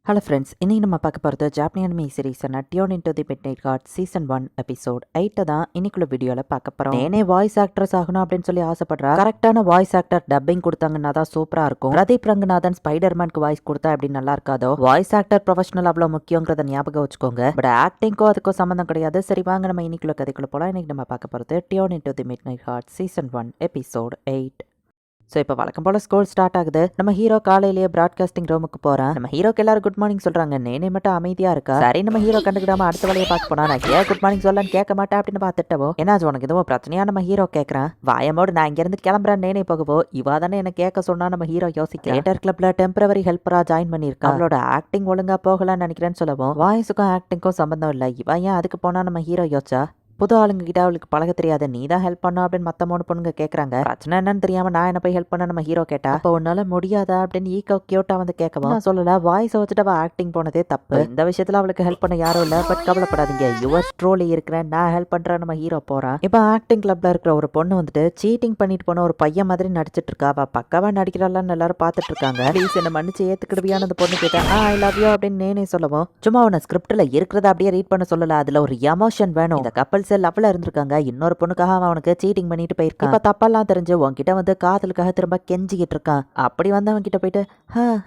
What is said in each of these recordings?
Hello friends, இன்னைக்கு நம்ம பார்க்க போகிறது ஜாப்பனீஸ் அனிமே சீரிஸான tune into the midnight God season 1 episode 8 தான் இன்னைக்குள்ள வீடியோவில் பார்க்க போகிறோம். நேனே வாய்ஸ் ஆக்ட்ரஸ் ஆகணும் அப்படின்னு சொல்லி ஆசைப்படுறா. கரெக்டான வாய்ஸ் ஆக்டர் டப்பிங் கொடுத்தாங்கன்னா தான் சூப்பராக இருக்கும். பிரதீப் ரங்கநாதன் ஸ்பைடர்மேனுக்கு வாய்ஸ் கொடுத்தா எப்படி நல்லா இருக்காதோ, வாய்ஸ் ஆக்டர் ப்ரொஃபஷனல் அவ்வளோ முக்கியங்கிறத ஞாபகம் வச்சுக்கோங்க. பட் ஆக்டிங்க்கும் அதுக்கும் சம்மந்தம் கிடையாது. சரி வாங்க நம்ம இன்னைக்குள்ள கதைக்குள்ள போகலாம். இன்னைக்கு நம்ம பார்க்க போகிறது tune into the midnight God season 1 episode 8. So இப்போ வழக்கம் போல் ஸ்கூல் ஸ்டார்ட் ஆகுது. நம்ம ஹீரோ காலையிலேயே ப்ராட்காஸ்டிங் ரூமுக்கு போகிறான். நம்ம ஹீரோக்கு எல்லாரும் குட் மார்னிங் சொல்கிறாங்க. நேனே மட்டும் அமைதியாக இருக்கா. சரி நம்ம ஹீரோ கண்டுக்கிடாம அடுத்த வேலையை பார்க்க போனா. நான் ஏன் குட் மார்னிங் சொல்லலான்னு கேட்க மாட்டேன் அப்படின்னு பார்த்துட்டவோ, என்னாச்சு உனக்கு எதுவும் பிரச்சனையா நம்ம ஹீரோ கேட்குறான். வாயமோடு நான் இங்கேருந்து கிளம்புறேன் நேனே போகவோ. இவா தானே என்ன கேட்க சொன்னா நம்ம ஹீரோ யோசிக்க. தியேட்டர் கிளப்ல டெம்பரவரி ஹெல்ப்பரா ஜாயின் பண்ணியிருக்கா. அவளோட ஆக்டிங் ஒழுங்கா போகலான்னு நினைக்கிறேன்னு சொல்லவும், வாய்ஸுக்கும் ஆக்டிங்க்கும் சம்பந்தம் இல்லை. இவ ஏன் அதுக்கு போனா நம்ம ஹீரோ யோசிச்சா. புது ஆளுங்க கிட்ட அவளுக்கு பழக தெரியாது, நீ தான் ஹெல்ப் பண்ணணும் அப்படின்னு மற்ற 3 பொண்ணுங்க கேட்குறாங்க. பிரச்சனை என்னன்னு தெரியாம நான் என்ன போய் ஹெல்ப் பண்ண நம்ம ஹீரோ கேட்டா. அப்போ உன்னால முடியாதா அப்படின்னு ஈகோ கியூட்டா வந்து கேட்கவும், நான் சொல்லல வாய்ஸ் வச்சுட்டு அவள் ஆக்டிங் போனதே தப்பு. இந்த விஷயத்துல அவளுக்கு ஹெல்ப் பண்ண யாரும் இல்லை. பட் கவலைப்படாதீங்க, யுவர் ட்ரோலி இருக்கிறேன், நான் ஹெல்ப் பண்றேன் நம்ம ஹீரோ போறான். இப்போ ஆக்டிங் கிளப்ல இருக்கிற ஒரு பொண்ணு வந்துட்டு சீட்டிங் பண்ணிட்டு போன ஒரு பையன் மாதிரி நடிச்சிட்டு இருக்கா. அவ பக்காவா நடிக்கிறாள்னு எல்லாரும் பார்த்துட்டு இருக்காங்க. ப்ளீஸ் என்ன மன்னிச்சு ஏத்துக்கிடுவியான அந்த பொண்ணு கேட்டா ஐ லவ் யூ அப்படின்னு நேனே சொல்லவும், சும்மா உன ஸ்கிரிப்ட்ல இருக்கிறத அப்படியே ரீட் பண்ண சொல்லல, அதுல ஒரு எமோஷன் வேணும். இந்த கப்பல்ஸ் லவ்ல இருந்திருக்காங்க. இன்னொரு பொண்ணுக்காக அவனுக்கு சீட்டிங் பண்ணிட்டு போயிருக்கான். இப்ப தப்பெல்லாம் தெரிஞ்சு உன்கிட்ட வந்து காதலுக்காக திரும்ப கெஞ்சிக்கிட்டு இருக்கான். அப்படி வந்து அவன் கிட்ட போயிட்டு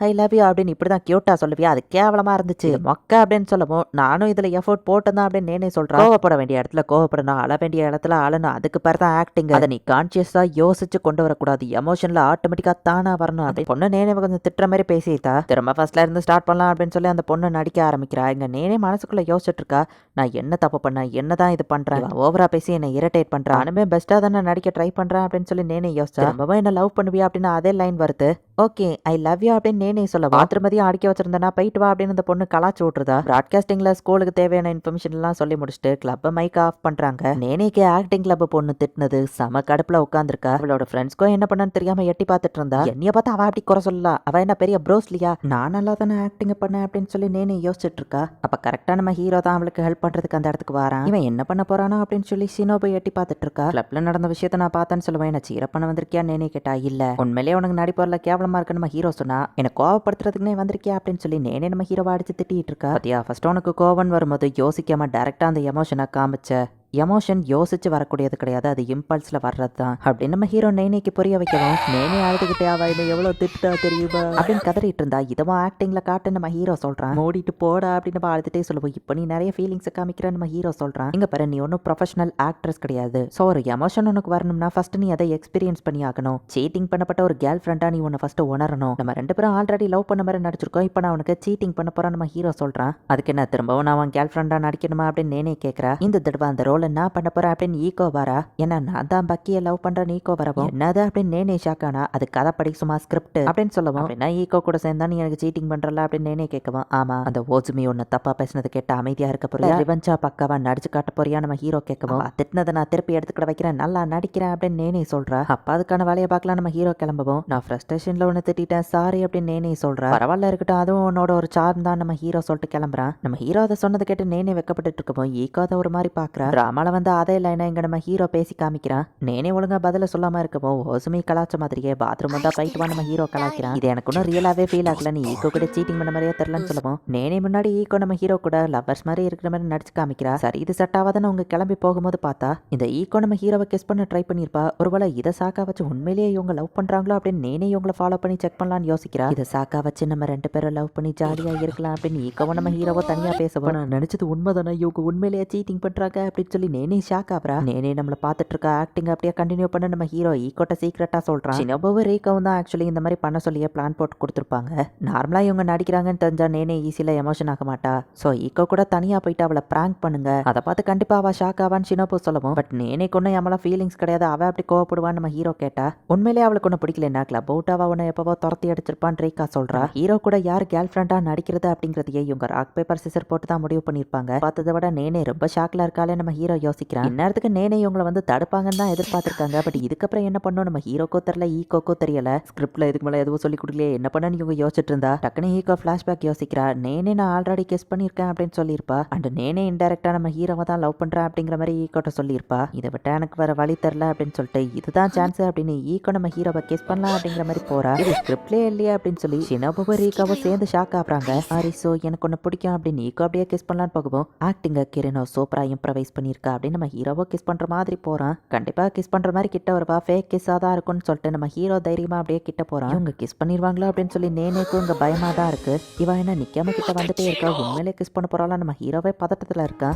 ஐ லவ் யூ அப்படின்னு இப்படிதான் கியூட்டா சொல்லுவியா, அது கேவலமா இருந்துச்சு மொக்க அப்படின்னு சொல்லவும், நானும் இதுல எஃபோர்ட் போட்டுதான் அப்படின்னு நேனே சொல்றான். கோவப்பட வேண்டிய இடத்துல கோவப்படணும், அழ வேண்டிய இடத்துல அழணும், அதுக்கு பேர் தான் ஆக்டிங். அதை நீ கான்சியஸா யோசிச்சு கொண்டு வரக்கூடாது, எமோஷன்ல ஆட்டோமேட்டிக்கா தானா வரணும். அப்படி பொண்ணு நேனே கொஞ்சம் திட்டுற மாதிரி பேசிட்டா. திரும்ப ஃபர்ஸ்ட்ல இருந்து ஸ்டார்ட் பண்ணலாம் அப்படின்னு சொல்லி அந்த பொண்ணு நடிக்க ஆரம்பிக்கிறா. இங்க நேனே மனசுக்குள்ள யோசிச்சுட்டு இருக்கா, நான் என்ன தப்பு பண்ண, என்னதான் இது பண்றேன், ஓவரா பேசி என்ன இரிட்டேட் பண்றான். நானுமே பெஸ்டா தானே நடிக்க ட்ரை பண்றேன் அப்படின்னு சொல்லி நேனே யோசிச்சா. ரொம்பவே என்ன லவ் பண்ணுவியா அப்படின்னு அதே லைன் வருது. ஓகே ஐ லவ் யூ அப்படின்னு நேனே சொல்லவா. திருமதியும் அடிக்க வச்சிருந்தா போயிட்டு வா அப்படின்னு இந்த பொண்ணு கலாச்சு விட்டுருதா. ப்ராட்காஸ்டிங்ல ஸ்கூலுக்கு தேவையான இன்ஃபர்மேஷன் எல்லாம் சொல்லி முடிச்சுட்டு கிளப் மைக் ஆஃப் பண்றாங்க. நேனேக்கு ஆக்டிங் கிளப் பொண்ணு திட்டினது செம கடுப்புல உட்காந்துருக்கா. அவளோட ஃப்ரெண்ட்ஸ்க்கும் என்ன பண்ணன்னு தெரியாம எட்டி பார்த்துட்டு இருந்தா. என்னைய பார்த்து அவ அப்படி குறை சொல்லலாம், அவ என்ன பெரிய ப்ரோஸ்லியா, நான் நல்லா தானே ஆக்டிங் பண்ணேன் அப்படின்னு சொல்லி நேனே யோசிச்சுட்டு இருக்கா. அப்ப கரெக்டா நம்ம ஹீரோ தான் அவளுக்கு ஹெல்ப் பண்றதுக்கு அந்த இடத்துக்கு வரான். இவன் என்ன பண்ண போறானோ அப்படின்னு சொல்லி ஷினோபை எட்டி பார்த்துட்டு இருக்கா. கிளப்ல நடந்த விஷயத்த நான் பார்த்தேன்னு சொல்லுவேன். என்ன சீர பண்ண வந்திருக்கியா நேனே கேட்டா. இல்ல உண்மையிலேயே உனக்கு நடிப்பவர்ல கேவலமா இருக்கு நம்ம ஹீரோ சொன்னா, என்ன கோவப்படுத்துறதுக்குனே வந்திருக்கியா அப்படின்னு சொல்லி நேனே நம்ம ஹீரோவை அடிச்சு திட்டிட்டு இருக்கா. பாத்தியா ஃபர்ஸ்ட் உனக்கு கோவம் வரும்போது யோசிக்காம டைரக்டா அந்த எமோஷனை காமிச்ச. எமோஷன் யோசிச்சு வரக்கூடியது கிடையாது, அது இம்பல்ஸ்ல வர்றது தான் அப்படின்னு நம்ம ஹீரோ நேனைக்கு புரிய வைக்கவும், நேனே அழுதுகிட்டே அவ என்ன எவ்வளவு திட்டா தெரியுமா அப்படின்னு கதறிட்டு இருந்தா. இதவா ஆக்டிங்ல காட்டு நம்ம ஹீரோ சொல்றான். மூடிட்டு போடா அப்படின்னு நம்ம அழுதுட்டே சொல்லுவோம். இப்போ நீ நிறைய ஃபீலிங்ஸ் காமிக்கிற நம்ம ஹீரோ சொல்றான். இங்க பாரு, நீ ஒன்னும் ப்ரொஃபஷனல் ஆக்ட்ரஸ் கிடையாது. ஸோ ஒரு எமோஷன் உனக்கு வரணும்னா ஃபர்ஸ்ட் நீ அதை எக்ஸ்பீரியன்ஸ் பண்ணி ஆகணும். சீட்டிங் பண்ணப்பட்ட ஒரு கேர்ள் ஃப்ரெண்டா நீ உன்னை ஃபர்ஸ்ட் உணரணும். நம்ம 2 பேரும் ஆல்ரெடி லவ் பண்ண மாதிரி நடிச்சிருக்கோம், இப்போ நான் உனக்கு சீட்டிங் பண்ண போறான் நம்ம ஹீரோ சொல்றான். அதுக்கு என்ன திரும்பவும் நான் அவன் கேர்ள் ஃப்ரெண்டா நடிக்கணுமா அப்படின்னு நேனே கேட்கறா. இந்த தடவை அந்த ரோல் என்ன பண்ண போற அப்படின்னு ஈகோ வரா. ஏன்னா நான் தான் பக்கியை லவ் பண்றேன் ஈகோ வரவும், என்னது அப்படின்னு நேனே ஷாக்கானா. அது கதைப்படி சும்மா ஸ்கிரிப்ட் அப்படின்னு சொல்லவும், அப்படின்னா ஈகோ கூட சேர்ந்தா நீ எனக்கு சீட்டிங் பண்றல அப்படின்னு நேனே கேட்கவும், ஆமா அந்த ஓசுமி ஒன்னு தப்பா பேசினது கேட்ட அமைதியா இருக்க போறியா, ரிவெஞ்சா பக்காவா நடிச்சு காட்ட போறியா நம்ம ஹீரோ கேட்கவும், திட்டினதை நான் திருப்பி எடுத்துக்கிட வைக்கிறேன், நல்லா நடிக்கிறேன் அப்படின்னு நேனே சொல்றா. அப்ப அதுக்கான வேலையை பார்க்கலாம் நம்ம ஹீரோ கிளம்பவும், நான் ஃப்ரஸ்ட்ரேஷன்ல ஒன்னு திட்டிட்டேன் சாரி அப்படின்னு நேனே சொல்றா. பரவாயில்ல இருக்கட்டும், அதுவும் உன்னோட ஒரு சார்ம் தான் நம்ம ஹீரோ சொல்லிட்டு கிளம்புறான். நம்ம ஹீரோ அதை சொன்னதை கேட்டு நேனே வெக்கப்பட்டு இருக்கவும் ஈகோ அதை ஒரு மாதிரி பாக்குறா. டிராமால வந்து அதே லைனா இங்க நம்ம ஹீரோ பேசி காமிக்கிறான். நேனே ஒழுங்கா பதில சொல்லாம இருக்கவும் ஓசுமி கலாச்ச மாதிரியே பாத்ரூம் வந்தா போயிட்டு வா நம்ம ஹீரோ கலாய்க்கிறான். இது எனக்கு ஒன்னும் ரியலாவே ஃபீல் ஆகல, நீ ஈகோ கூட சீட்டிங் பண்ண மாதிரியே தெரியலன்னு சொல்லவும், நேனே முன்னாடி ஈகோ நம்ம ஹீரோ கூட லவ்வர்ஸ் மாதிரி இருக்கிற மாதிரி நடிச்சு காமிக்கிறா. சரி இது செட் ஆகாதுன்னு உங்க கிளம்பி போகும்போது பார்த்தா இந்த ஈகோ நம்ம ஹீரோவை கிஸ் பண்ண ட்ரை பண்ணிருப்பா. ஒருவேளை இதை சாக்கா வச்சு உண்மையிலேயே இவங்க லவ் பண்றாங்களோ அப்படின்னு நேனே இவங்களை ஃபாலோ பண்ணி செக் பண்ணலாம்னு யோசிக்கிறா. இதை சாக்கா வச்சு நம்ம 2 பேரும் லவ் பண்ணி ஜாலியா இருக்கலாம் அப்படின்னு ஈகோவை நம்ம ஹீரோவை தனியா பேசவும், நான் நினைச்சது உண்மைதானே, இவங்க உண்மையிலேயே சீட்டிங் பண்றாங்க அப்படின்னு சொல்லி நேனே ஷாக் ஆகுறா. நேனே நம்மள பார்த்துட்டு இருக்க ஆக்டிங் அப்படியே கண்டினியூ பண்ண நம்ம ஹீரோ ஈகோட்ட சீக்கிரட்டா சொல்றான். ஷினோபுவும் ரீகாவும் தான் ஆக்சுவலி இந்த மாதிரி பண்ண சொல்லியே பிளான் போட்டு கொடுத்துருப்பாங்க. நார்மலா இவங்க நடிக்கிறாங்கன்னு தெரிஞ்சா நேனே ஈஸியில எமோஷன் ஆக மாட்டா. ஸோ ஈகோ கூட தனியா போயிட்டு அவளை பிராங்க் பண்ணுங்க, அதை பார்த்து கண்டிப்பா அவ ஷாக் ஆவான்னு ஷினோபு சொல்லவும், பட் நேனேக்கு ஒன்னும் எம்மளா ஃபீலிங்ஸ் கிடையாது, அவ அப்படி கோவப்படுவான்னு நம்ம ஹீரோ கேட்டா. உண்மையிலேயே அவளுக்கு ஒன்றும் பிடிக்கலன்னா கிளப் அவுட் அவ உன்னை எப்பவோ துரத்தி அடிச்சிருப்பான்னு ரீகா சொல்றா. ஹீரோ கூட யார் கேர்ள் ஃப்ரெண்டா நடிக்கிறது அப்படிங்கிறதையே இவங்க ராக் பேப்பர் சிசர் போட்டு தான் முடிவு பண்ணிருப்பாங்க. பார்த்ததை விட நேனே ரொம்ப ஷாக்ல இருக்காளே நம்ம ஹீரோ யோசிக்கிறான். இந்நேரத்துக்கு நேனே இவங்களை வந்து தடுப்பாங்கன்னு தான் எதிர்பார்த்திருக்காங்க. பட் இதுக்கப்புறம் என்ன பண்ணணும் நம்ம ஹீரோக்கோ தெரியல ஈகோக்கோ தெரியல. ஸ்கிரிப்ட்ல இதுக்கு மேலே எதுவும் சொல்லி கொடுக்கலையே என்ன பண்ணு இவங்க யோசிச்சுட்டு இருந்தா டக்குனு ஈகோ ஃபிளாஷ்பேக் யோசிக்கிறா. நேனே நான் ஆல்ரெடி கெஸ் பண்ணியிருக்கேன் அப்படின்னு சொல்லியிருப்பா. அண்ட் நேனே இன்டெரக்டா நம்ம ஹீரோவை தான் லவ் பண்றேன் அப்படிங்கிற மாதிரி ஈகோட்ட சொல்லியிருப்பா. இதை விட்டா எனக்கு வேற வழி தெரியல அப்படின்னு சொல்லிட்டு இதுதான் சான்ஸ் அப்படின்னு ஈகோ நம்ம ஹீரோவை கெஸ் பண்ணலாம் அப்படிங்கிற மாதிரி போறா. இது ஸ்கிரிப்ட்லயே இல்லையா அப்படின்னு சொல்லி ஷினோபுவும் ரீகாவும் சேர்ந்து ஷாக் ஆகுறாங்க. ஆரிசோ எனக்கு ஒன்று பிடிக்கும் அப்படின்னு ஈகோ அப்படியே கிஸ் பண்ணலான்னு போகவும் ஆக்டிங்க கிரணோ சூப்பரா இம்ப்ரவைஸ் பண்ணியிருக்கா அப்படின்னு நம்ம ஹீரோவோ கிஸ் பண்ற மாதிரி போறான். கண்டிப்பா கிஸ் பண்ற மாதிரி கிட்ட வருவா. ஃபேக் கிஸ்ஸா தான் இருக்கும்னு சொல்லிட்டு நம்ம ஹீரோ தைரியமா அப்படியே கிட்ட போறான். இவங்க கிஸ் பண்ணிடுவாங்களோ அப்படின்னு சொல்லி நேனேக்கும் இங்க பயமா தான் இருக்கு. இவன் என்ன நிக்காம கிட்ட வந்துட்டே இருக்கா. உண்மையிலே கிஸ் பண்ண போறாளா நம்ம ஹீரோவே பதட்டத்துல இருக்கா.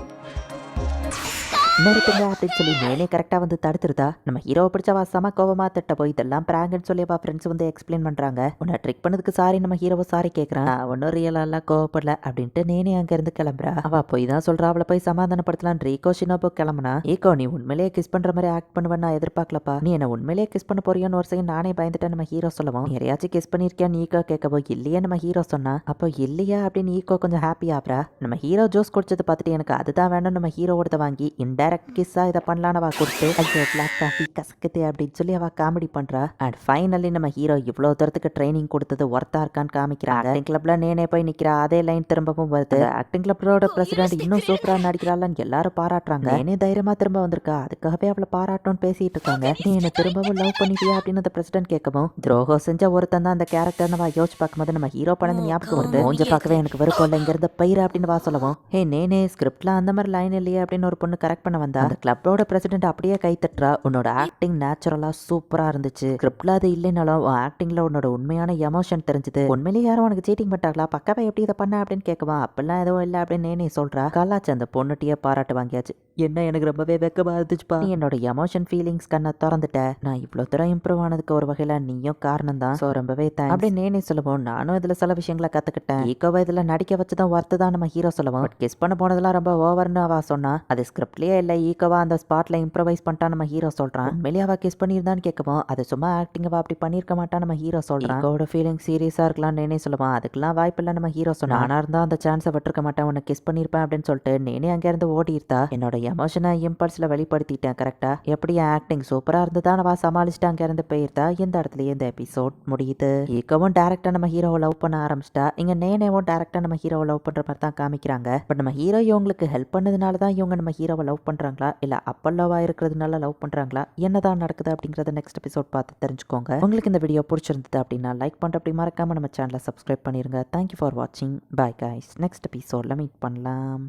நிறுத்துங்க அப்படின்னு சொல்லி நேனே கரெக்டாக வந்து தடுத்துருதா. நம்ம ஹீரோவை பிடிச்சவா செம கோவமா திட்ட போய் இதெல்லாம் பிராங்கன்னு சொல்லி அவள் ஃப்ரெண்ட்ஸ் வந்து எக்ஸ்பிளைன் பண்ணுறாங்க. உன்னை ட்ரிக் பண்ணதுக்கு சாரி நம்ம ஹீரோவை சாரி கேட்குறான். ஒன்றும் ரியலாலாம் கோவப்படல அப்படின்ட்டு நேனே அங்கேருந்து கிளம்புறா. அவள் போய் தான் சொல்கிறா. அவளை போய் சமாதானப்படுத்தலாம் ரீகோ ஷினோபோ கிளம்புனா. ஈகோ நீ உண்மையிலேயே கிஸ் பண்ணுற மாதிரி ஆக்ட் பண்ணுவேன்னு நான் எதிர்பார்க்கலப்பா. நீ என்ன உண்மையிலேயே கிஸ் பண்ண போறியோன்னு ஒரு செகண்ட் நானே பயந்துட்டேன் நம்ம ஹீரோ சொல்லவும். யாரையாச்சும் கிஸ் பண்ணியிருக்கியான்னு ஈகோ கேட்கவோ இல்லையே நம்ம ஹீரோ சொன்னா. அப்போ இல்லையா அப்படின்னு ஈகோ கொஞ்சம் ஹாப்பி ஆகுறா. நம்ம ஹீரோ ஜூஸ் குடிச்சது பார்த்துட்டு எனக்கு அதுதான் வேணும் நம்ம ஹீரோவோட வாங்கி இன்டைரக்ட் கிஸ்ஸா இதை பண்ணலான்னு அவ கொடுத்து ஐயோ பிளாக் காஃபி கசக்குது அப்படின்னு சொல்லி அவ காமெடி பண்றா. அண்ட் ஃபைனலி நம்ம ஹீரோ இவ்வளோ தூரத்துக்கு ட்ரைனிங் கொடுத்தது ஒர்த்தா இருக்கான்னு காமிக்கிறாங்க. ஆக்டிங் கிளப்ல நேனே போய் நிக்கிறா. அதே லைன் திரும்பவும் வருது. ஆக்டிங் கிளப்போட பிரசிடென்ட் இன்னும் சூப்பரா நடிக்கிறாள்னு எல்லாரும் பாராட்டுறாங்க. நேனே தைரியமா திரும்ப வந்திருக்கா. அதுக்காகவே அவளை பாராட்டணும்னு பேசிட்டு இருக்காங்க. நீ என்ன திரும்பவும் லவ் பண்ணிட்டியா அப்படின்னு அந்த பிரசிடென்ட் கேட்கவும் துரோகம் செஞ்ச ஒருத்தன் தான் அந்த கேரக்டர் நம்ம யோசிச்சு பார்க்கும்போது நம்ம ஹீரோ பண்ணது ஞாபகம் வருது. மூஞ்ச பார்க்கவே எனக்கு வெறுப்பு இல்லை இங்க இருந்த பயிர் அப்படின்னு வா சொல்லவும் ஹே நேனே ஸ்கிரிப்ட்ல அந்த மாதிரி லைன் இல்லையே அப்படின்னு ஒரு பொண்ணு கரெக்ட் பண்ண வந்தா. அந்த கிளப்போட பிரசிடென்ட் அப்படியே கை தட்டுறா. உன்னோட ஆக்டிங் நேச்சுரலா சூப்பரா இருந்துச்சு. ஸ்கிரிப்ட்ல அது இல்லைனாலும் ஆக்டிங்ல உன்னோட உண்மையான எமோஷன் தெரிஞ்சது. உண்மையிலேயே யாரும் உனக்கு சீட்டிங் பண்ணிட்டாங்களா பக்காவே எப்படி இதை பண்ண அப்படின்னு கேட்கவா. அப்பெல்லாம் எதுவும் இல்லை அப்படின்னு நேனே சொல்றா. காலாச்சு அந்த பொண்ணுட்டியே பாராட்டு வாங்கியாச்சு. என்ன எனக்கு ரொம்பவே வெக்கமா இருந்துச்சுப்பா. நீ என்னோட எமோஷன் ஃபீலிங்ஸ் கண்ணை திறந்துட்ட. நான் இவ்வளவு தூரம் இம்ப்ரூவ் ஆனதுக்கு ஒரு வகையில நீயும் காரணம் தான். ஸோ ரொம்பவே தேங்க்ஸ் அப்படின்னு நேனே சொல்லுவோம். நானும் இதுல சில விஷயங்களை கத்துக்கிட்டேன். ஈகோவை இதுல நடிக்க வச்சுதான் ஒர்த்து தான் நம்ம ஹீரோ சொல்லுவோம். பட் கிஸ் பண்ண போனதெல்லாம் ரொம்ப ஓவர்னு அவ சொன்னா. அது ஸ்கிரிப்ட்லயே இல்லை ஈகோவா அந்த ஸ்பாட்ல இம்ப்ரவைஸ் பண்ணிட்டா நம்ம ஹீரோ சொல்றான். உண்மையிலேயே அவ கிஸ் பண்ணியிருந்தான்னு கேட்கவும் அது சும்மா ஆக்டிங் அவ அப்படி பண்ணிருக்க மாட்டா நம்ம ஹீரோ சொல்றான். ஈகோவோட ஃபீலிங் சீரியஸா இருக்கலாம்னு நேனே சொல்லுவான். அதுக்கெல்லாம் வாய்ப்பு இல்லை நம்ம ஹீரோ சொன்னா. நானா இருந்தா அந்த சான்ஸை விட்டுருக்க மாட்டேன் உன்னை கிஸ் பண்ணிருப்பேன் அப்படின்னு சொல்லிட்டு நேனே அங்க இருந்து ஓடிருந்தா. என்னோட எமோஷனை இம்பல்ஸ்ல வெளிப்படுத்திட்டேன் கரெக்டா. எப்படி ஆக்டிங் சூப்பரா இருந்ததான் அவ சமாளிச்சுட்டு அங்க இருந்து போயிருந்தா. இந்த இடத்துலயே இந்த எபிசோட் முடியுது. ஈகோவும் டேரக்டா நம்ம ஹீரோவை லவ் பண்ண ஆரம்பிச்சிட்டா. இங்க நேனேவும் டேரக்டா நம்ம ஹீரோவை லவ் பண்ற மாதிரி தான் காமிக்கிறாங்க. பட் நம்ம ஹீரோ இவங்களுக்கு ஹெல்ப் பண்ணதுனால தான் இவங்க நம்ம ஹீரோவை லவ் பண்றாங்களா இல்ல அப்பல்லவா இருக்கிறதுனால லவ் பண்றாங்களா என்னதான் நடக்குது அப்படிங்கறத நெக்ஸ்ட் எபிசோட் பார்த்து தெரிஞ்சுக்கோங்க. உங்களுக்கு இந்த வீடியோ பிடிச்சிருந்தது அப்படின்னா லைக் பண்ணிட்டு அப்படி மறக்காம நம்ம சேனலை சப்ஸ்கிரைப் பண்ணிருங்க. தேங்க்யூ ஃபார் வாட்சிங். Bye guys. நெக்ஸ்ட் எபிசோட்ல மீட் பண்ணலாம்.